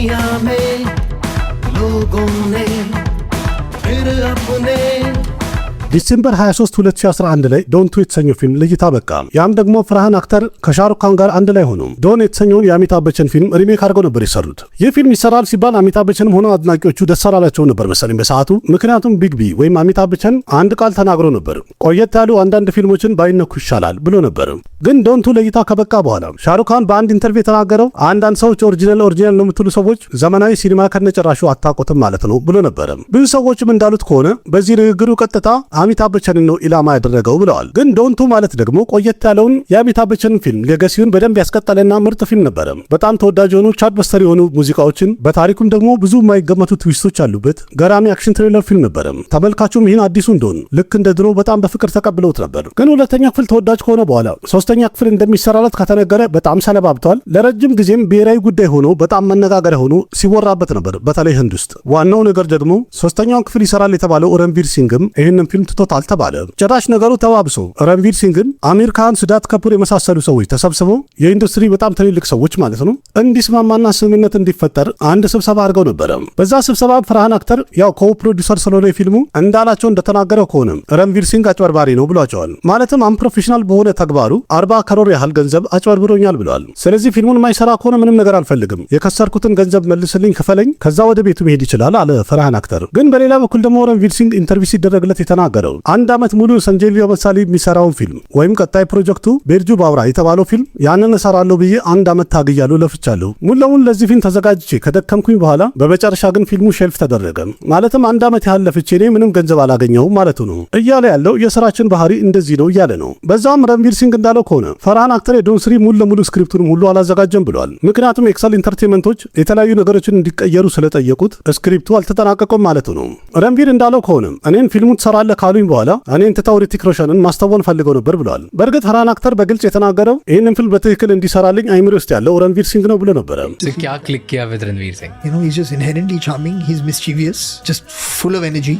दुनिया में लोगों ने फिर अपने ዲሴምበር 23 2011 ላይ ዶንቱ የተሰኘው ፊልም ለእይታ በቃ። ያም ደግሞ ፈርሃን አክተር ከሻሩክ ካን ጋር አንድ ላይ ሆኑ ዶን የተሰኘውን የአሚታብ በቸን ፊልም ሪሜክ አድርገው ነበር የሰሩት። ይህ ፊልም ይሰራል ሲባል አሚታብ በቸንም ሆነ አድናቂዎቹ ደስ አላላቸው ነበር መሰለኝ በሰዓቱ። ምክንያቱም ቢግ ቢ ወይም አሚታብ በቸን አንድ ቃል ተናግሮ ነበር፣ ቆየት ያሉ አንዳንድ ፊልሞችን ባይነኩ ይሻላል ብሎ ነበር። ግን ዶንቱ ለእይታ ከበቃ በኋላ ሻሩክ ካን በአንድ ኢንተርቪው የተናገረው አንዳንድ ሰዎች ኦሪጂናል ነው የምትሉ ሰዎች ዘመናዊ ሲኒማ ከነጨራሹ አታውቁትም ማለት ነው ብሎ ነበር። ብዙ ሰዎችም እንዳሉት ከሆነ በዚህ ንግግሩ ቀጥታ አሚታብ በቸንን ነው ኢላማ ያደረገው ብለዋል። ግን ዶንቱ ማለት ደግሞ ቆየት ያለውን የአሚታብ በቸን ፊልም ሌጋሲውን በደንብ ያስቀጠለና ምርጥ ፊልም ነበር። በጣም ተወዳጅ የሆኑ ቻርትበስተር የሆኑ ሙዚቃዎችን በታሪኩም ደግሞ ብዙ የማይገመቱ ትዊስቶች ያሉበት ገራሚ አክሽን ትሪለር ፊልም ነበር። ተመልካቹም ይህን አዲሱን ዶን ልክ እንደ ድሮ በጣም በፍቅር ተቀብለውት ነበር። ግን ሁለተኛ ክፍል ተወዳጅ ከሆነ በኋላ ሶስተኛ ክፍል እንደሚሰራለት ከተነገረ በጣም ሰነባብቷል። ለረጅም ጊዜም ብሔራዊ ጉዳይ ሆኖ በጣም መነጋገሪያ ሆኖ ሲወራበት ነበር፣ በተለይ ህንድ ውስጥ። ዋናው ነገር ደግሞ ሶስተኛውን ክፍል ይሰራል የተባለው ረንቪር ሲንግም ይህንን ፊልም ትቶታል ተባለ። ጭራሽ ነገሩ ተባብሶ ረንቪር ሲንግን አሚር ካን፣ ሲዳት ከፑር የመሳሰሉ ሰዎች ተሰብስበው የኢንዱስትሪ በጣም ትልልቅ ሰዎች ማለት ነው እንዲስማማና ስምምነት እንዲፈጠር አንድ ስብሰባ አድርገው ነበረ። በዛ ስብሰባ ፈርሃን አክተር ያው ኮፕሮዲውሰር ስለሆነ ፊልሙ እንዳላቸው እንደተናገረው ከሆነ ረንቪር ሲንግ አጭበርባሪ ነው ብሏቸዋል። ማለትም አንፕሮፌሽናል በሆነ ተግባሩ 40 ከሮር ያህል ገንዘብ አጭበርብሮኛል ብለዋል። ስለዚህ ፊልሙን ማይሰራ ከሆነ ምንም ነገር አልፈልግም፣ የከሰርኩትን ገንዘብ መልስልኝ፣ ክፈለኝ፣ ከዛ ወደ ቤቱ መሄድ ይችላል አለ ፈርሃን አክተር። ግን በሌላ በኩል ደግሞ ረንቪር ሲንግ ኢንተርቪው ሲደረግለት የተናገረው አንድ ዓመት ሙሉ ሰንጀሊዮ መሳሊ የሚሰራውን ፊልም ወይም ቀጣይ ፕሮጀክቱ ቤርጁ ባውራ የተባለው ፊልም ያንን እሰራለሁ ብዬ አንድ ዓመት ታግያለሁ፣ ለፍቻለሁ። ሙሉ ለሙሉ ለዚህ ፊልም ተዘጋጅቼ ከደከምኩኝ በኋላ በመጨረሻ ግን ፊልሙ ሼልፍ ተደረገ። ማለትም አንድ ዓመት ያህል ለፍቼ እኔ ምንም ገንዘብ አላገኘሁም ማለቱ ነው እያለ ያለው። የስራችን ባህሪ እንደዚህ ነው እያለ ነው። በዛም ረንቪር ሲንግ እንዳለው ከሆነ ፈርሃን አክተር የዶን ስሪ ሙሉ ለሙሉ ስክሪፕቱን ሁሉ አላዘጋጀም ብሏል። ምክንያቱም ኤክሰል ኢንተርቴንመንቶች የተለያዩ ነገሮችን እንዲቀየሩ ስለጠየቁት ስክሪፕቱ አልተጠናቀቀም ማለቱ ነው። ረንቪር እንዳለው ከሆነ እኔን ፊልሙ ትሰራለህ ካሉኝ በኋላ እኔን ትተው ሪቲክ ሮሽንን ማስተዋል ፈልገው ነበር ብሏል። በእርግጥ ፈርሃን አክተር በግልጽ የተናገረው ይህንን ፊልም በትክክል እንዲሰራልኝ አይምሮ ውስጥ ያለው ረንቪር ሲንግ ነው ብሎ ነበረ። क्या क्लिक किया with Ranveer Singh? You know, he's just inherently charming, he's mischievous, just full of energy.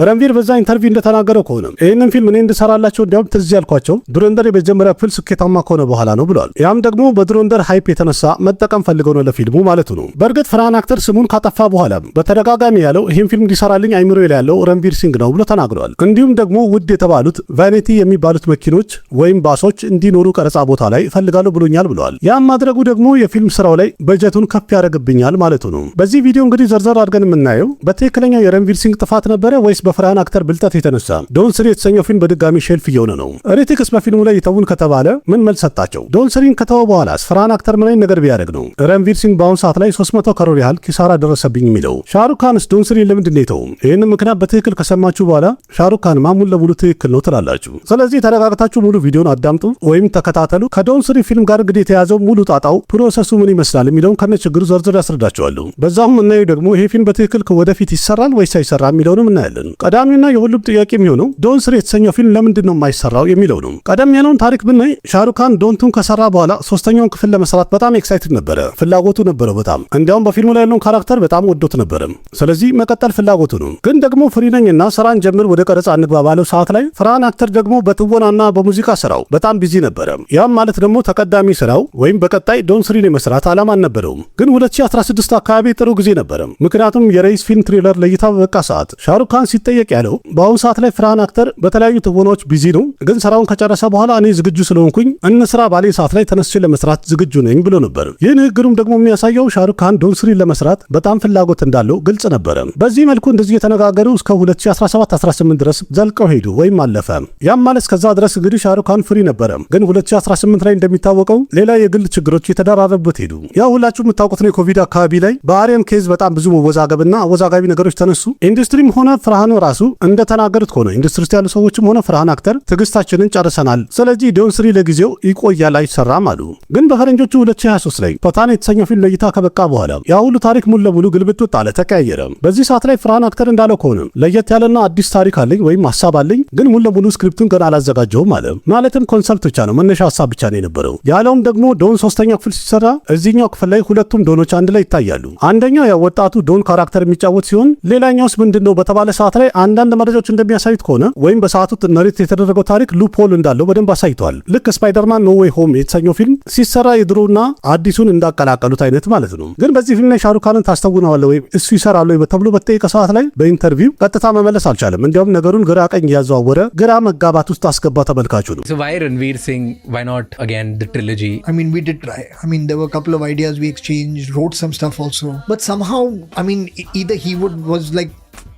ረንቪር በዛ ኢንተርቪው እንደተናገረው ከሆነ ይህንን ፊልም እኔ እንድሰራላቸው እንዲያውም ትዝ ያልኳቸው ዱረንደር የመጀመሪያ ክፍል ስኬታማ ከሆነ በኋላ ነው ብሏል። ያም ደግሞ በዱረንደር ሃይፕ የተነሳ መጠቀም ፈልገው ነው ለፊልሙ ማለቱ ነው። በእርግጥ ፈርሃን አክተር ስሙን ካጠፋ በኋላ በተደጋጋሚ ያለው ይህን ፊልም እንዲሰራልኝ አይምሮ ላይ ያለው ረንቪር ሲንግ ነው ብሎ ተናግሯል። እንዲሁም ደግሞ ውድ የተባሉት ቫኒቲ የሚባሉት መኪኖች ወይም ባሶች እንዲኖሩ ቀረጻ ቦታ ላይ እፈልጋለሁ ብሎኛል ብለዋል። ያም ማድረጉ ደግሞ የፊልም ስራው ላይ በጀቱን ከፍ ያደርግብኛል ማለቱ ነው። በዚህ ቪዲዮ እንግዲህ ዘርዘር አድርገን የምናየው በትክክለኛው የረንቪር ሲንግ ጥፋት ነበረ ወይስ በፈርሃን አክተር ብልጠት የተነሳ ዶን ስሪ የተሰኘው ፊልም በድጋሚ ሼልፍ እየሆነ ነው? ሪቲክስ በፊልሙ ላይ ይተውን ከተባለ ምን መልስ ሰጣቸው? ዶን ስሪን ከተወ በኋላ ፈርሃን አክተር ምን አይነት ነገር ቢያደርግ ነው ረንቪር ሲንግ በአሁኑ ሰዓት ላይ 300 ከሮር ያህል ኪሳራ ደረሰብኝ የሚለው? ሻሩክ ካንስ ዶን ስሪን ለምንድን ነው የተው? ይህን ምክንያት በትክክል ከሰማችሁ በኋላ ሻሩክ ካን ሙሉ ለሙሉ ትክክል ነው ትላላችሁ። ስለዚህ ተረጋግታችሁ ሙሉ ቪዲዮን አዳምጡ ወይም ተከታተሉ። ከዶን ስሪ ፊልም ጋር እንግዲህ የተያዘው ሙሉ ጣጣው ፕሮሰሱ ምን ይመስላል የሚለውን ከነችግሩ ዘርዝር ያስረዳቸዋለሁ። በዛም እናየው ደግሞ ይሄ ፊልም በትክክል ወደፊት ይሰራል ወይስ አይሰራም የሚለውንም እናያለን። ቀዳሚና የሁሉም ጥያቄ የሚሆነው ዶን ስሪ የተሰኘው ፊልም ለምንድን ነው የማይሰራው የሚለው ነው። ቀደም ያለውን ታሪክ ብናይ ሻሩክ ካን ዶንቱን ከሰራ በኋላ ሶስተኛውን ክፍል ለመስራት በጣም ኤክሳይትድ ነበረ፣ ፍላጎቱ ነበረው በጣም እንዲያውም በፊልሙ ላይ ያለውን ካራክተር በጣም ወዶት ነበረ። ስለዚህ መቀጠል ፍላጎቱ ነው። ግን ደግሞ ፍሪ ነኝና ስራን ጀምር ወደ ቀረጻ እንግባ ባለው ሰዓት ላይ ፈርሃን አክተር ደግሞ በትወናና በሙዚቃ ስራው በጣም ቢዚ ነበረ። ያም ማለት ደግሞ ተቀዳሚ ስራው ወይም በቀጣይ ዶን ስሪን የመስራት ዓላማ አልነበረውም። ግን 2016 አካባቢ ጥሩ ጊዜ ነበረ። ምክንያቱም የሬይስ ፊልም ትሪለር ለእይታ በበቃ ሰዓት ሻሩክ ካን ሲጠየቅ ያለው በአሁኑ ሰዓት ላይ ፈርሃን አክተር በተለያዩ ትወናዎች ቢዚ ነው፣ ግን ስራውን ከጨረሰ በኋላ እኔ ዝግጁ ስለሆንኩኝ እንስራ ባሌ ሰዓት ላይ ተነስቼ ለመስራት ዝግጁ ነኝ ብሎ ነበር። ይህ ንግግሩም ደግሞ የሚያሳየው ሻሩክ ካን ዶን ስሪን ለመስራት በጣም ፍላጎት እንዳለው ግልጽ ነበረ። በዚህ መልኩ እንደዚህ የተነጋገሩ እስከ 2017-18 ድረስ ዘልቀው ሄዱ ወይም አለፈ። ያም ማለት እስከዛ ድረስ እንግዲህ ሻሩክ ካን ፍሪ ነበረ። ግን 2018 ላይ እንደሚታወቀው ሌላ የግል ችግሮች የተደራረቡበት ሄዱ። ያው ሁላችሁ የምታውቁት ነው የኮቪድ አካባቢ ላይ በአርየም ኬዝ በጣም ብዙ መወዛገብና አወዛጋቢ ነገሮች ተነሱ። ኢንዱስትሪም ሆነ ፈርሃን ራሱ እንደተናገሩት ከሆነ ኢንዱስትሪ ውስጥ ያሉ ሰዎችም ሆነ ፈርሃን አክተር ትዕግስታችንን ጨርሰናል፣ ስለዚህ ዶን ስሪ ለጊዜው ይቆያል አይሰራም አሉ። ግን በፈረንጆቹ 2023 ላይ ፓታን የተሰኘው ፊልም ለእይታ ከበቃ በኋላ ያ ሁሉ ታሪክ ሙሉ ለሙሉ ግልብጥ አለ፣ ተቀያየረ። በዚህ ሰዓት ላይ ፈርሃን አክተር እንዳለው ከሆነ ለየት ያለና አዲስ ታሪክ አለኝ ወይም ሀሳብ አለኝ፣ ግን ሙሉ ለሙሉ ስክሪፕቱን ገና አላዘጋጀውም አለ። ማለትም ኮንሰፕት ብቻ ነው፣ መነሻ ሀሳብ ብቻ ነው የነበረው። ያለውም ደግሞ ዶን ሶስተኛው ክፍል ሲሰራ እዚህኛው ክፍል ላይ ሁለቱም ዶኖች አንድ ላይ ይታያሉ። አንደኛው ያው ወጣቱ ዶን ካራክተር የሚጫወት ሲሆን ሌላኛውስ ምንድነው በተባለ ሰዓት ላይ አንዳንድ መረጃዎች እንደሚያሳዩት ከሆነ ወይም በሰዓቱ ነሬት የተደረገው ታሪክ ሉፕ ሆል እንዳለው በደንብ አሳይቷል። ልክ ስፓይደርማን ኖ ዌይ ሆም የተሰኘው ፊልም ሲሰራ የድሮና አዲሱን እንዳቀላቀሉት አይነት ማለት ነው። ግን በዚህ ፊልም ላይ ሻሩክ ካንን ታስተውነዋለህ ወይም እሱ ይሰራል ወይ ተብሎ በተጠየቀ ሰዓት ላይ በኢንተርቪው ቀጥታ መመለስ አልቻለም። እንዲያውም ነገሩን ግራ ቀኝ እያዘዋወረ ግራ መጋባት ውስጥ አስገባ ተመልካቹ ነው። So why Ranveer Singh? Why not again the trilogy? I mean, we did try. I mean, there were a couple of ideas we exchanged, wrote some stuff also. But somehow, I mean, either he was like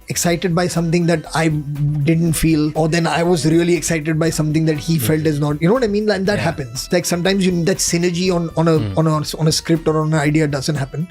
excited by something that I didn't feel, or then I was really excited by something that he felt is not. You know what I mean? And that happens. Like sometimes that synergy on a script or on an idea doesn't happen.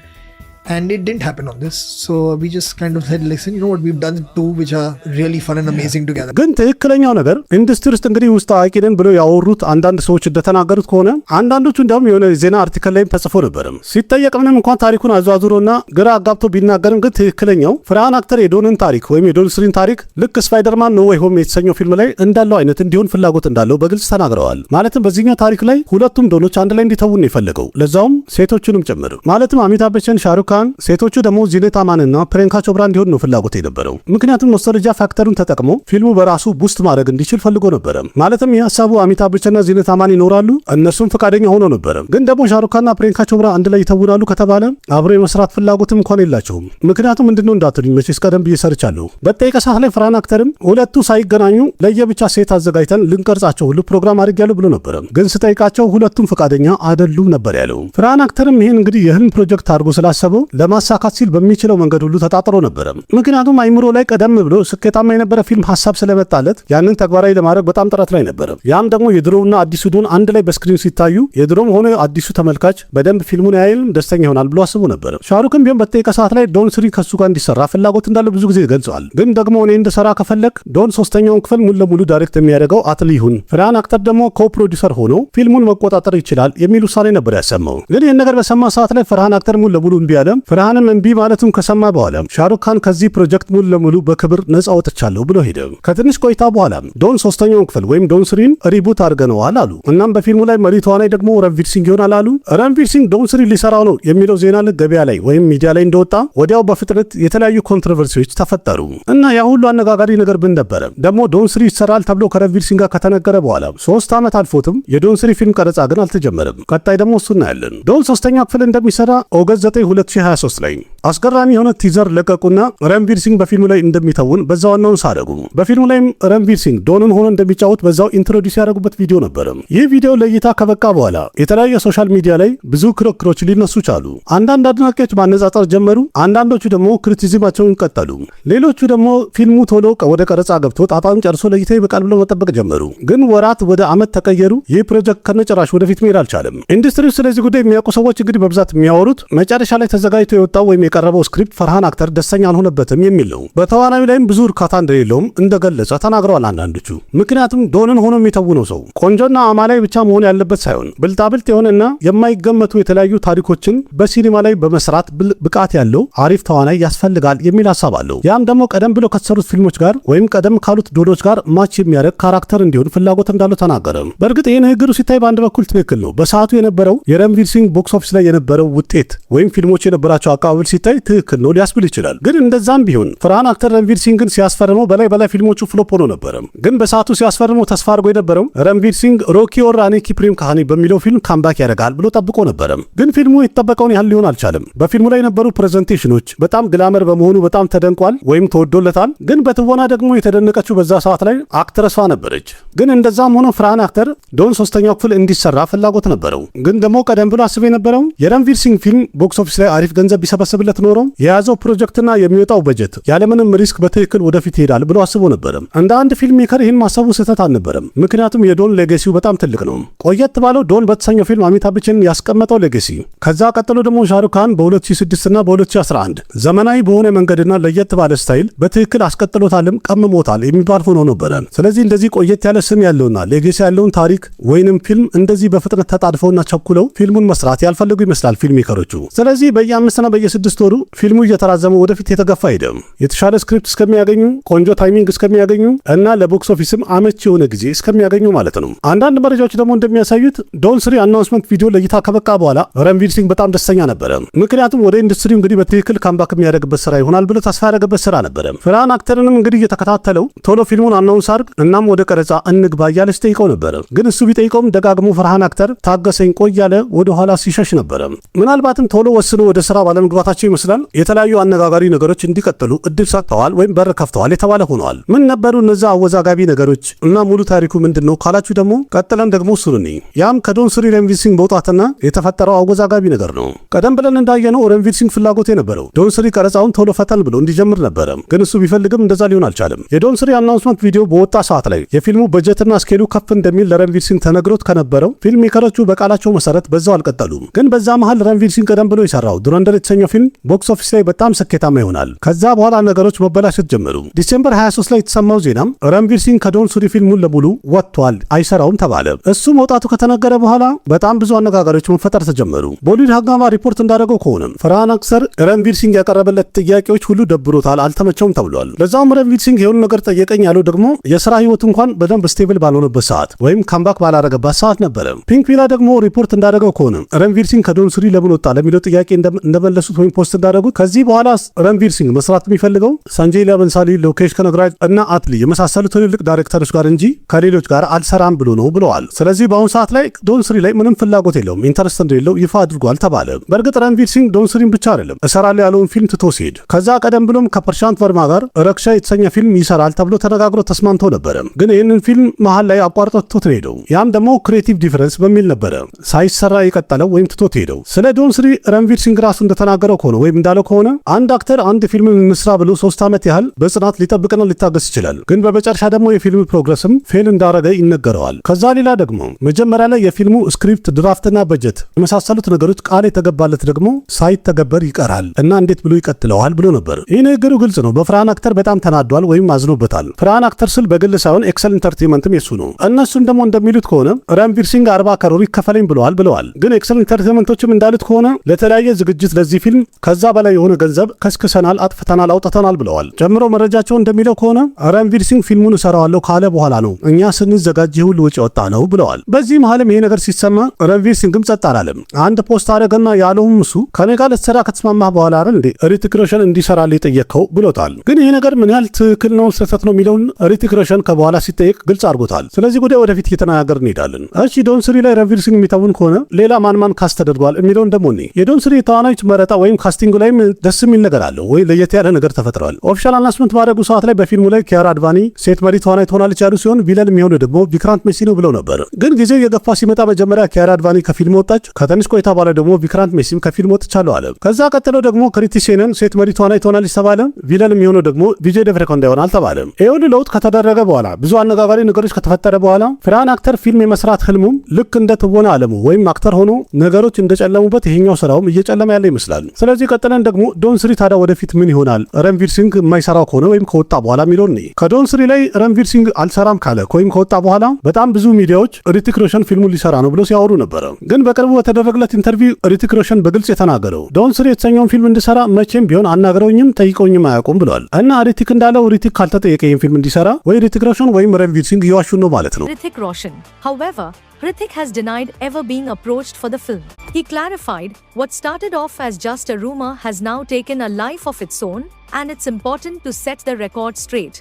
And it didn't happen on this. So we just kind of said, listen, you know what, we've done two which are really fun and amazing together. ግን ትክክለኛው ነገር ኢንዱስትሪ ውስጥ እንግዲህ ውስጥ አዋቂ ነን ብለው ያወሩት አንዳንድ ሰዎች እንደተናገሩት ከሆነ አንዳንዶቹ እንዲያውም የሆነ ዜና አርቲክል ላይም ተጽፎ ነበርም ሲጠየቅ ምንም እንኳን ታሪኩን አዟዙሮና ግራ አጋብቶ ቢናገርም ግን ትክክለኛው ፍርሃን አክተር የዶንን ታሪክ ወይም የዶን ስሪን ታሪክ ልክ ስፓይደርማን ኖ ዌይ ሆም የተሰኘው ፊልም ላይ እንዳለው አይነት እንዲሆን ፍላጎት እንዳለው በግልጽ ተናግረዋል። ማለትም በዚህኛው ታሪክ ላይ ሁለቱም ዶኖች አንድ ላይ እንዲተውን የፈለገው ለዛውም ሴቶቹንም ጭምር። ማለትም አሚታብ በቸን፣ ሻሩክ ካን፣ ሴቶቹ ደግሞ ዚኔት አማንና ፕሪያንካ ቾፕራ እንዲሆን ነው ፍላጎት የነበረው። ምክንያቱም ኖስታልጂያ ፋክተሩን ተጠቅሞ ፊልሙ በራሱ ቡስት ማድረግ እንዲችል ፈልጎ ነበረ። ማለትም የሐሳቡ አሚታብ በቸንና ዚኔት አማን ይኖራሉ፣ እነሱም ፈቃደኛ ሆኖ ነበረ። ግን ደግሞ ሻሩክ ካንና ፕሪያንካ ቾፕራ አንድ ላይ ይተውናሉ ከተባለ አብሮ የመስራት ፍላጎትም እንኳን የላቸውም። ምክንያቱም ምንድነው እንዳትሉኝ መቼስ ቀደም ብዬ ሰርቻለሁ። በጠይቀ ሰዓት ላይ ፍርሃን አክተርም ሁለቱ ሳይገናኙ ለየብቻ ሴት አዘጋጅተን ልንቀርጻቸው ሁሉ ፕሮግራም አድርጌያለሁ ብሎ ነበረ። ግን ስጠይቃቸው ሁለቱም ፈቃደኛ አይደሉም ነበር ያለው። ፍርሃን አክተርም ይሄን እንግዲህ የህልም ፕሮጀክት አድርጎ ስላሰበው ለማሳካት ሲል በሚችለው መንገድ ሁሉ ተጣጥሮ ነበረ። ምክንያቱም አይምሮ ላይ ቀደም ብሎ ስኬታማ የነበረ ፊልም ሐሳብ ስለመጣለት ያንን ተግባራዊ ለማድረግ በጣም ጥረት ላይ ነበረ። ያም ደግሞ የድሮውና አዲሱ ዶን አንድ ላይ በስክሪን ሲታዩ የድሮም ሆነ አዲሱ ተመልካች በደንብ ፊልሙን ያይልም ደስተኛ ይሆናል ብሎ አስቦ ነበረ። ሻሩክም ቢሆን በተጠየቀ ሰዓት ላይ ዶን ስሪ ከሱ ጋር እንዲሰራ ፍላጎት እንዳለው ብዙ ጊዜ ገልጿል። ግን ደግሞ እኔ እንድሰራ ከፈለክ ዶን ሶስተኛውን ክፍል ሙሉ ለሙሉ ዳይሬክት የሚያደርገው አትሊ ይሁን፣ ፍርሃን አክተር ደግሞ ኮፕሮዲውሰር ሆኖ ፊልሙን መቆጣጠር ይችላል የሚል ውሳኔ ነበር ያሰማው። ግን ይህን ነገር በሰማ ሰዓት ላይ ፍርሃን አክተር ሙሉ ለሙሉ እምቢ አለ። ፍርሃንም እምቢ ማለቱን ከሰማ በኋላ ሻሩክ ካን ከዚህ ፕሮጀክት ሙሉ ለሙሉ በክብር ነፃ ወጥቻለሁ ብሎ ሄደ። ከትንሽ ቆይታ በኋላ ዶን ሶስተኛውን ክፍል ወይም ዶን ስሪን ሪቡት አድርገነዋል አሉ። እናም በፊልሙ ላይ መሪ ተዋናይ ደግሞ ረንቪር ሲንግ ይሆናል አሉ። ረንቪር ሲንግ ዶን ስሪ ሊሰራው ነው የሚለው ዜና ገበያ ላይ ወይም ሚዲያ ላይ እንደወጣ ወዲያው በፍጥነት የተለያዩ ኮንትሮቨርሲዎች ተፈጠሩ እና ያ ሁሉ አነጋጋሪ ነገር ምን ነበረ? ደግሞ ዶን ስሪ ይሰራል ተብሎ ከረንቪር ሲንግ ጋር ከተነገረ በኋላ 3 ዓመት አልፎትም የዶን ስሪ ፊልም ቀረጻ ግን አልተጀመረም። ቀጣይ ደግሞ እሱ እናያለን። ዶን ሶስተኛ ክፍል እንደሚሰራ ኦገስት 9 2023 ላይ አስገራሚ የሆነ ቲዘር ለቀቁና ረንቪር ሲንግ በፊልሙ ላይ እንደሚተውን በዛው አናውንስ አደረጉ። በፊልሙ ላይም ረንቪር ሲንግ ዶንን ሆኖ እንደሚጫወት በዛው ኢንትሮዲዩስ ያደረጉበት ቪዲዮ ነበር። ይህ ቪዲዮ ለእይታ ከበቃ በኋላ የተለያዩ ሶሻል ሚዲያ ላይ ብዙ ክርክሮች ሊነሱ ቻሉ። አንዳንድ አድናቂዎች ማነጻጸር ጀመሩ፣ አንዳንዶቹ ደግሞ ክሪቲሲዝማቸውን ቀጠሉ። ሌሎቹ ደግሞ ፊልሙ ቶሎ ወደ ቀረጻ ገብቶ ጣጣውን ጨርሶ ለእይታ ይበቃል ብለው መጠበቅ ጀመሩ። ግን ወራት ወደ ዓመት ተቀየሩ። ይህ ፕሮጀክት ከነጭራሽ ወደፊት መሄድ አልቻለም። ኢንዱስትሪው ስለዚህ ጉዳይ የሚያውቁ ሰዎች እንግዲህ በብዛት የሚያወሩት መጨረሻ ላይ ተዘጋጅቶ የወጣው ወይም የቀረበው ስክሪፕት ፍርሃን አክተር ደስተኛ አልሆነበትም የሚል ነው። በተዋናዩ ላይም ብዙ እርካታ እንደሌለውም እንደገለጸ ተናግረዋል አንዳንዶቹ። ምክንያቱም ዶንን ሆኖ የሚተውነው ሰው ቆንጆና አማላይ ብቻ መሆን ያለበት ሳይሆን ብልጣብልጥ የሆነና የማይገመቱ የተለያዩ ታሪኮችን በሲኒማ ላይ በመስራት ብቃት ያለው አሪፍ ተዋናይ ያስፈልጋል የሚል ሀሳብ አለው። ያም ደግሞ ቀደም ብሎ ከተሰሩት ፊልሞች ጋር ወይም ቀደም ካሉት ዶኖች ጋር ማች የሚያደርግ ካራክተር እንዲሆን ፍላጎት እንዳለው ተናገረ። በእርግጥ ይህ ንግግሩ ሲታይ በአንድ በኩል ትክክል ነው። በሰዓቱ የነበረው የረንቪር ሲንግ ቦክስ ኦፊስ ላይ የነበረው ውጤት ወይም ፊልሞች የነበራቸው አቀባበል ሲታይ ትክክል ነው ሊያስብል ይችላል። ግን እንደዛም ቢሆን ፍርሃን አክተር ረንቪር ሲንግን ሲያስፈርመው በላይ ፊልሞቹ ፍሎፕ ሆኖ ነበረ። ግን በሰዓቱ ሲያስፈርመው ተስፋ አድርጎ የነበረው ረንቪር ሲንግ ሮኪ ኦር አኔኪ ፕሬም ካሃኒ በሚለው ፊልም ካምባክ ያደርጋል ብሎ ጠብቆ ነበረ። ግን ፊልሙ የተጠበቀውን ያህል ሊሆን አልቻለም። በፊልሙ ላይ የነበሩ ፕሬዘንቴሽኖች በጣም ግላመር በመሆኑ በጣም ተደንቋል ወይም ተወዶለታል። ግን በትወና ደግሞ የተደነቀችው በዛ ሰዓት ላይ አክትረሷ ነበረች። ግን እንደዛም ሆኖ ፍርሃን አክተር ዶን ሶስተኛው ክፍል እንዲሰራ ፍላጎት ነበረው። ግን ደግሞ ቀደም ብሎ አስበው የነበረው የረንቪር ሲንግ ፊልም ቦክስ ኦፊስ ላይ አሪፍ ገንዘብ ቢሰበስብለት ኖሮ የያዘው ፕሮጀክትና የሚወጣው በጀት ያለምንም ሪስክ በትክክል ወደፊት ይሄዳል ብሎ አስቦ ነበረ። እንደ አንድ ፊልም ሜከር ይህን ማሰቡ ስህተት አልነበረም። ምክንያቱም የዶን ሌጌሲው በጣም ትልቅ ነው። ቆየት ባለው ዶን በተሰኘው ፊልም አሚታብ በቸን ያስቀመጠው ሌጌሲ፣ ከዛ ቀጥሎ ደግሞ ሻሩክ ካን በ2006 እና በ2011 ዘመናዊ በሆነ መንገድና ለየት ባለ ስታይል በትክክል አስቀጥሎታልም ቀምሞታል የሚባል ሆኖ ነበረ። ስለዚህ እንደዚህ ቆየት ያለ ስም ያለውና ሌጌሲ ያለውን ታሪክ ወይንም ፊልም እንደዚህ በፍጥነት ተጣድፈውና ቸኩለው ፊልሙን መስራት ያልፈለጉ ይመስላል ፊልም ሜከሮቹ። ስለዚህ በየዓመቱ በየ5 እና በየ6 ወሩ ፊልሙ እየተራዘመ ወደፊት የተገፋ ሄደ። የተሻለ ስክሪፕት እስከሚያገኙ፣ ቆንጆ ታይሚንግ እስከሚያገኙ እና ለቦክስ ኦፊስም አመቺ የሆነ ጊዜ እስከሚያገኙ ማለት ነው። አንዳንድ መረጃዎች ደግሞ እንደሚያሳዩት ዶን 3 አናውንስመንት ቪዲዮ ለእይታ ከበቃ በኋላ ረንቪር ሲንግ በጣም ደስተኛ ነበረ። ምክንያቱም ወደ ኢንዱስትሪው እንግዲህ በትክክል ካምባክ የሚያደርግበት ስራ ይሆናል ብሎ ተስፋ ያደረገበት ስራ ነበረ። ፈርሃን አክተርንም እንግዲህ እየተከታተለው ቶሎ ፊልሙን አናውንስ አድርግ እናም ወደ ቀረጻ እንግባ እያለ ሲጠይቀው ነበረ። ግን እሱ ቢጠይቀውም ደጋግሞ ፈርሃን አክተር ታገሰኝ ቆይ ያለ ወደ ኋላ ሲሸሽ ነበረ። ምናልባትም ቶሎ ወስኖ ወደ ስራ ባለመግባታቸው ይመስላል የተለያዩ አነጋጋሪ ነገሮች እንዲቀጥሉ እድል ሰጥተዋል ወይም በር ከፍተዋል የተባለ ሆነዋል። ምን ነበሩ እነዛ አወዛጋቢ ነገሮች እና ሙሉ ታሪኩ ምንድነው ካላችሁ ደግሞ ቀጥለን ደግሞ ሱሩኒ ያም ከዶን 3 ረንቪር ሲንግ መውጣትና የተፈጠረው አወዛጋቢ ነገር ነው። ቀደም ብለን እንዳየነው ረንቪር ሲንግ ፍላጎት የነበረው ዶን 3 ቀረጻውን ቶሎ ፈተን ብሎ እንዲጀምር ነበረ። ግን እሱ ቢፈልግም እንደዛ ሊሆን አልቻለም። የዶን 3 አናውንስመንት ቪዲዮ በወጣ ሰዓት ላይ የፊልሙ በጀትና ስኬሉ ከፍ እንደሚል ለረንቪር ሲንግ ተነግሮት ከነበረው ፊልም ሜከሮቹ በቃላቸው መሰረት በዛው አልቀጠሉም። ግን በዛ መሃል ረንቪር ሲንግ ቀደም ብሎ የሰራው ዱረንደር የተሰኘው ፊልም ቦክስ ኦፊስ ላይ በጣም ስኬታማ ይሆናል። ከዛ በኋላ ነገሮች መበላሸት ጀመሩ። ዲሴምበር 23 ላይ የተሰማው ዜናም ረንቪር ሲንግ ከዶን 3 ፊልም ሙሉ ለሙሉ ወጥቷል፣ አይሰራውም ተባለ። እሱ መውጣቱ ከተነገረ በኋላ በጣም ብዙ አነጋጋሪዎች መፈጠር ተጀመሩ። ቦሊውድ ሀጋማ ሪፖርት እንዳደረገው ከሆነ ፈርሃን አክተር ረንቪር ሲንግ ያቀረበለት ጥያቄዎች ሁሉ ደብሮታል፣ አልተመቸውም ተብሏል። ለዛውም ረንቪር ሲንግ የሆነ ነገር ጠየቀኝ ያለው ደግሞ የስራ ህይወት እንኳን በደንብ ስቴብል ባልሆነበት ሰዓት ወይም ካምባክ ባላረገበት ሰዓት ነበረ። ፒንክ ቪላ ደግሞ ሪፖርት እንዳደረገው ከሆነ ረንቪር ሲንግ ከዶን 3 ለምን ወጣ ለሚለው ጥያቄ እንደመለሱት ወይም ፖስት እንዳደረጉት ከዚህ በኋላ ረንቪር ሲንግ መስራት የሚፈልገው ሰንጀይ ለበንሳሊ፣ ሎኬሽ ከነግራጅ እና አትሊ የመሳሰሉ ትልልቅ ዳይሬክተሮች ጋር እንጂ ከሌሎች ጋር አልሰራም ብሎ ነው ብለዋል። ስለዚህ በአሁኑ ሰዓት ላይ ዶን 3 ላይ ምንም ፍላጎት የለውም፣ ኢንተረስት እንደሌለው ይፋ አድርጓል ተባለ። በእርግጥ ረንቪር ሲንግ ዶን 3 ብቻ አይደለም እሰራለሁ ያለውን ፊልም ትቶ ሲሄድ ከዛ ቀደም ብሎም ከፕርሻንት ቨርማ ጋር ረክሻ የተሰኘ ፊልም ይሰራል ተብሎ ተነጋግሮ ተስማምቶ ነበረ። ግን ይህንን ፊልም መሃል ላይ አቋርጦ ትቶት ሄደው። ያም ደግሞ ክሬቲቭ ዲፈረንስ በሚል ነበረ ሳይሰራ የቀጠለው ወይም ትቶት ሄደው። ስለ ዶን 3 ረንቪር ሲንግ ራሱ እንደተናገረው ከሆነ ወይም እንዳለው ከሆነ አንድ አክተር አንድ ፊልም እንስራ ብሎ 3 ዓመት ያህል በጽናት ሊጠብቅና ሊታገስ ይችላል። ግን በመጨረሻ ደግሞ የፊልም ፕሮግረስም ፌል እንዳረገ ይነገረዋል። ከዛ ሌላ ደግሞ መጀመሪያ ላይ የፊልሙ ስክሪፕት ድራፍትና በጀት የመሳሰሉት ነገሮች ቃል የተገባለት ደግሞ ሳይተገበር ይቀራል እና እንዴት ብሎ ይቀጥለዋል ብሎ ነበር። ይህ ንግግሩ ግልጽ ነው። በፈርሃን አክተር በጣም ተናዷል ወይም አዝኖበታል። ፈርሃን አክተር ስል በግል ሳይሆን ኤክሰል ኢንተርቴንመንትም የሱ ነው። እነሱም ደግሞ እንደሚሉት ከሆነ ረንቪር ሲንግ 40 ካሮሪ ይከፈለኝ ብለዋል። ግን ኤክሰል ኢንተርቴንመንቶችም እንዳሉት ከሆነ ለተለያየ ዝግጅት ለዚህ ፊልም ከዛ በላይ የሆነ ገንዘብ ከስክሰናል፣ አጥፍተናል፣ አውጥተናል ብለዋል። ጨምሮ መረጃቸው እንደሚለው ከሆነ ረንቪር ሲንግ ፊልሙን እሰራዋለሁ ካለ በኋላ ነው እኛ ስንዘጋጅ ሁሉ ወጪ ወጣ ነው ብለዋል። በዚህ መሃልም ይሄ ነገር ሲሰማ ረንቪር ሲንግም ጸጥ አላለም። አንድ ፖስት አደረገና ያለውም እሱ ከኔ ጋር ልትሰራ ከተስማማህ በኋላ አይደል እንዴ ሪቲክ ሮሽን እንዲሰራልህ የጠየቅከው ብሎታል። ግን ይሄ ነገር ምን ያህል ትክክል ነው ስህተት ነው የሚለውን ሪቲክ ሮሽን ከበኋላ ሲጠየቅ ግልጽ አድርጎታል። ስለዚህ ጉዳይ ወደፊት እየተነጋገርን እንሄዳለን። እሺ ዶን 3 ላይ ረንቪር ሲንግ የሚተውን ከሆነ ሌላ ማን ካስት ተደርጓል የሚለውን ደግሞ እኔ የዶን 3 የተዋናዮች መረጣ ወይም ካስቲንጉ ላይም ደስ የሚል ነገር አለው ወይ ለየት ያለ ነገር ተፈጥሯል። ኦፊሻል አናውንስመንት ባደረጉ ሰዓት ላይ በፊልሙ ላይ ኪያራ አድቫኒ ሴት መሪ ተዋናይ ትሆናለች ያሉ ሲሆን ቪለን የሚሆነው ደግሞ ቪክራንት ሜሲ ነው ብለው ነበር። ግን ጊዜው የገፋ ሲመጣ መጀመሪያ ኪያራ አድቫኒ ከፊልም ወጣች። ከትንሽ ቆይታ በኋላ ደግሞ ቪክራንት ሜሲም ከፊልም ወጥቻለሁ አለ። ከዛ ቀጥሎ ደግሞ ክሪቲ ሴነን ሴት መሪ ተዋናይ ትሆናለች ተባለ። ቪለን የሚሆነው ደግሞ ቪጄ ደፍሬኮንዳ ይሆናል ተባለ። ይሁን ለውጥ ከተደረገ በኋላ ብዙ አነጋጋሪ ነገሮች ከተፈጠረ በኋላ ፈርሃን አክተር ፊልም የመስራት ህልሙም ልክ እንደ ትወና አለሙ ወይም አክተር ሆኖ ነገሮች እንደጨለሙበት ይሄኛው ስራውም እየጨለመ ያለ ይመስላል። ስለዚህ ቀጥለን ደግሞ ዶን 3 ታዲያ ወደፊት ምን ይሆናል ረንቪር ሲንግ የማይሰራው ከሆነ ወይም ከወጣ በኋላ ሚሊዮን ነው። ከዶን 3 ላይ ረንቪር ሲንግ አልሰራም ካለ ወይም ከወጣ በኋላ በጣም ብዙ ሚዲያዎች ሪቲክ ሮሽን ፊልሙን ሊሰራ ነው ብሎ ሲያወሩ ነበረ። ግን በቅርቡ በተደረገለት ኢንተርቪው ሪቲክ ሮሽን በግልጽ የተናገረው ዶን 3 የተሰኘውን ፊልም እንዲሰራ መቼም ቢሆን አናግረውኝም ጠይቀውኝም አያውቁም ብሏል። እና ሪቲክ እንዳለው ሪቲክ ካልተጠየቀ ይህን ፊልም እንዲሰራ ወይ ሪቲክ ሮሽን ወይም ረንቪር ሲንግ እየዋሹን ነው ማለት ነው። Hrithik Roshan. However, Hrithik has denied ever being approached for the film. He clarified, what started off as just a rumor has now taken a life of its own, and it's important to set the record straight.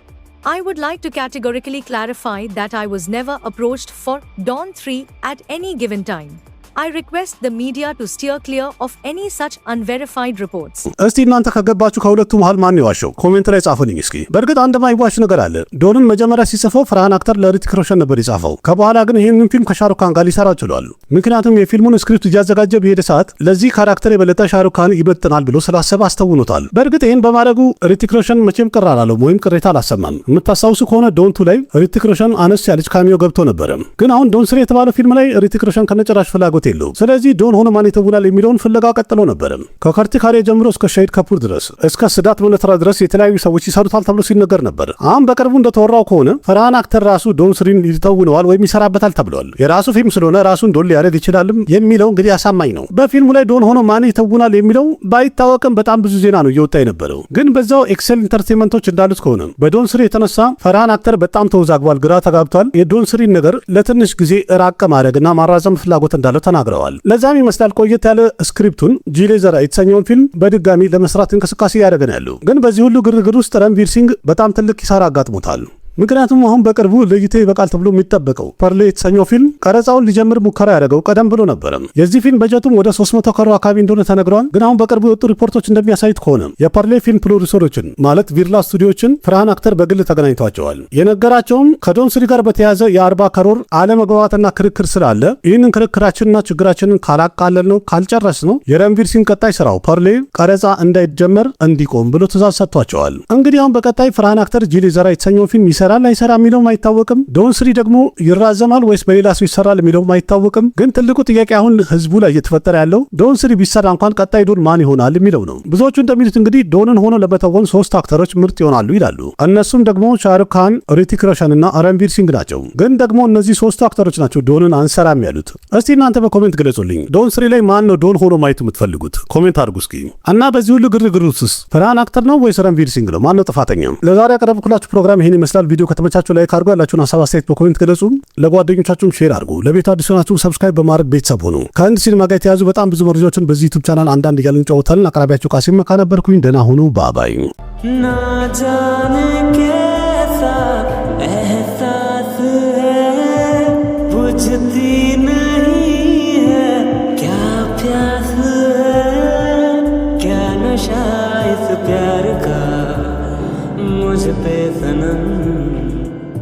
I would like to categorically clarify that I was never approached for Dawn 3 at any given time. I request the media to steer clear of any such unverified reports. እስቲ እናንተ ከገባችሁ ከሁለቱ መሃል ማን ይዋሸው? ኮሜንት ላይ ጻፉልኝ እስኪ። በእርግጥ አንድ ማይዋሽ ነገር አለ። ዶንን መጀመሪያ ሲጽፈው ፈርሃን አክተር ለሪቲክ ሮሽን ነበር የጻፈው። ከበኋላ ግን ይህንን ፊልም ከሻሩክ ካን ጋር ሊሰራ ችሏል። ምክንያቱም የፊልሙን ስክሪፕት እያዘጋጀ በሄደ ሰዓት ለዚህ ካራክተር የበለጠ ሻሩክ ካን ይበልጥናል ብሎ ስላሰበ አስተውኖታል። በእርግጥ ይህን በማድረጉ ሪቲክ ሮሽን መቼም ቅር አላለውም ወይም ቅሬታ አላሰማም። የምታስታውሱ ከሆነ ዶን 2 ላይ ሪቲክ ሮሽን አነስ ያለች ካሚዮ ገብቶ ነበረ። ግን አሁን ዶን 3 የተባለው ፊልም ላይ ሪቲክ ሮሽን ከነጭራሽ ፍላጎት ፍላጎት የለውም። ስለዚህ ዶን ሆኖ ማን ይተውናል የሚለውን ፍለጋ ቀጥሎ ነበር። ከከርቲ ካሬ ጀምሮ እስከ ሻሂድ ካፑር ድረስ እስከ ስዳት መለትራ ድረስ የተለያዩ ሰዎች ይሰሩታል ተብሎ ሲነገር ነበር። አሁን በቅርቡ እንደተወራው ከሆነ ፈርሃን አክተር ራሱ ዶን ስሪን ይተውነዋል ወይም ይሰራበታል ተብሏል። የራሱ ፊልም ስለሆነ ራሱን ዶን ሊያደርግ ይችላልም የሚለው እንግዲህ አሳማኝ ነው። በፊልሙ ላይ ዶን ሆኖ ማን ይተውናል የሚለው ባይታወቅም በጣም ብዙ ዜና ነው እየወጣ የነበረው። ግን በዛው ኤክሴል ኢንተርቴንመንቶች እንዳሉት ከሆነ በዶን ስሪ የተነሳ ፈርሃን አክተር በጣም ተወዛግቧል፣ ግራ ተጋብቷል። የዶን ስሪን ነገር ለትንሽ ጊዜ ራቅ ማድረግና ማራዘም ፍላጎት እንዳለው ተናግረዋል። ለዛም ይመስላል ቆየት ያለ ስክሪፕቱን ጂሌዘራ የተሰኘውን ፊልም በድጋሚ ለመስራት እንቅስቃሴ ያደረገ ነው ያለው። ግን በዚህ ሁሉ ግርግር ውስጥ ረንቪር ሲንግ በጣም ትልቅ ኪሳራ አጋጥሞታል። ምክንያቱም አሁን በቅርቡ ለእይታ ይበቃል ተብሎ የሚጠበቀው ፐርሌ የተሰኘው ፊልም ቀረጻውን ሊጀምር ሙከራ ያደረገው ቀደም ብሎ ነበረ። የዚህ ፊልም በጀቱም ወደ 300 ከሮ አካባቢ እንደሆነ ተነግሯል። ግን አሁን በቅርቡ የወጡ ሪፖርቶች እንደሚያሳዩት ከሆነ የፐርሌ ፊልም ፕሮዲውሰሮችን ማለት ቪርላ ስቱዲዮችን ፈርሃን አክተር በግል ተገናኝቷቸዋል። የነገራቸውም ከዶን ስሪ ጋር በተያያዘ የ40 ከሮር አለመግባባትና ክርክር ስላለ ይህንን ክርክራችንና ችግራችንን ካላቃለል ነው ካልጨረስ ነው የረንቪር ሲንግ ቀጣይ ስራው ፐርሌ ቀረጻ እንዳይጀመር እንዲቆም ብሎ ትእዛዝ ሰጥቷቸዋል። እንግዲህ አሁን በቀጣይ ፈርሃን አክተር ጂሌዘራ የተሰኘው ፊልም ይሰራል አይሰራ የሚለውም አይታወቅም። ዶን ስሪ ደግሞ ይራዘማል ወይስ በሌላ ሰው ይሰራል የሚለውም አይታወቅም። ግን ትልቁ ጥያቄ አሁን ህዝቡ ላይ እየተፈጠረ ያለው ዶን ስሪ ቢሰራ እንኳን ቀጣይ ዶን ማን ይሆናል የሚለው ነው። ብዙዎቹ እንደሚሉት እንግዲህ ዶንን ሆኖ ለመተወን 3 አክተሮች ምርጥ ይሆናሉ ይላሉ። እነሱም ደግሞ ሻሩክ ካን፣ ሪቲክ ሮሽን እና ረንቪር ሲንግ ናቸው። ግን ደግሞ እነዚህ 3 አክተሮች ናቸው ዶንን አንሰራም ያሉት። እስቲ እናንተ በኮሜንት ግለጹልኝ። ዶን ስሪ ላይ ማን ነው ዶን ሆኖ ማየት የምትፈልጉት? ኮሜንት አድርጉ እስኪ። እና በዚህ ሁሉ ግርግር ውስጥ ፈርሃን አክተር ነው ወይስ ረንቪር ሲንግ ነው? ማን ነው ጥፋተኛ? ለዛሬ ያቀረብኩላችሁ ፕሮግራም ይሄን ይመስላል። ቪዲዮ ከተመቻችሁ ላይክ አድርጉ። ያላችሁን ሀሳብ አስተያየት በኮሜንት ገለጹ። ለጓደኞቻችሁም ሼር አድርጉ። ለቤቱ አዲስ ሆናችሁ ሰብስክራይብ በማድረግ ቤተሰብ ሆኑ። ከህንድ ሲኒማ ጋር የተያዙ በጣም ብዙ መረጃዎችን በዚህ ዩቲዩብ ቻናል አንዳንድ እያልን እንጫወታለን። አቅራቢያችሁ ቃሲም መካ ነበርኩኝ። ደህና ሁኑ። ባባይ ना जाने कैसा एहसास है बुझती नहीं है क्या प्यास है क्या नशा इस प्यार का मुझ पे सनम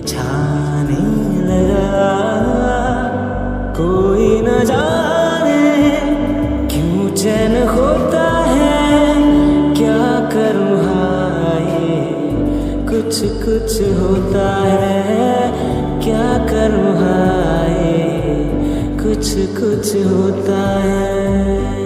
छाने लगा कोई न जाने क्यों चैन होता है क्या करूँ हाय कुछ कुछ होता है क्या करूँ हाय कुछ कुछ होता है।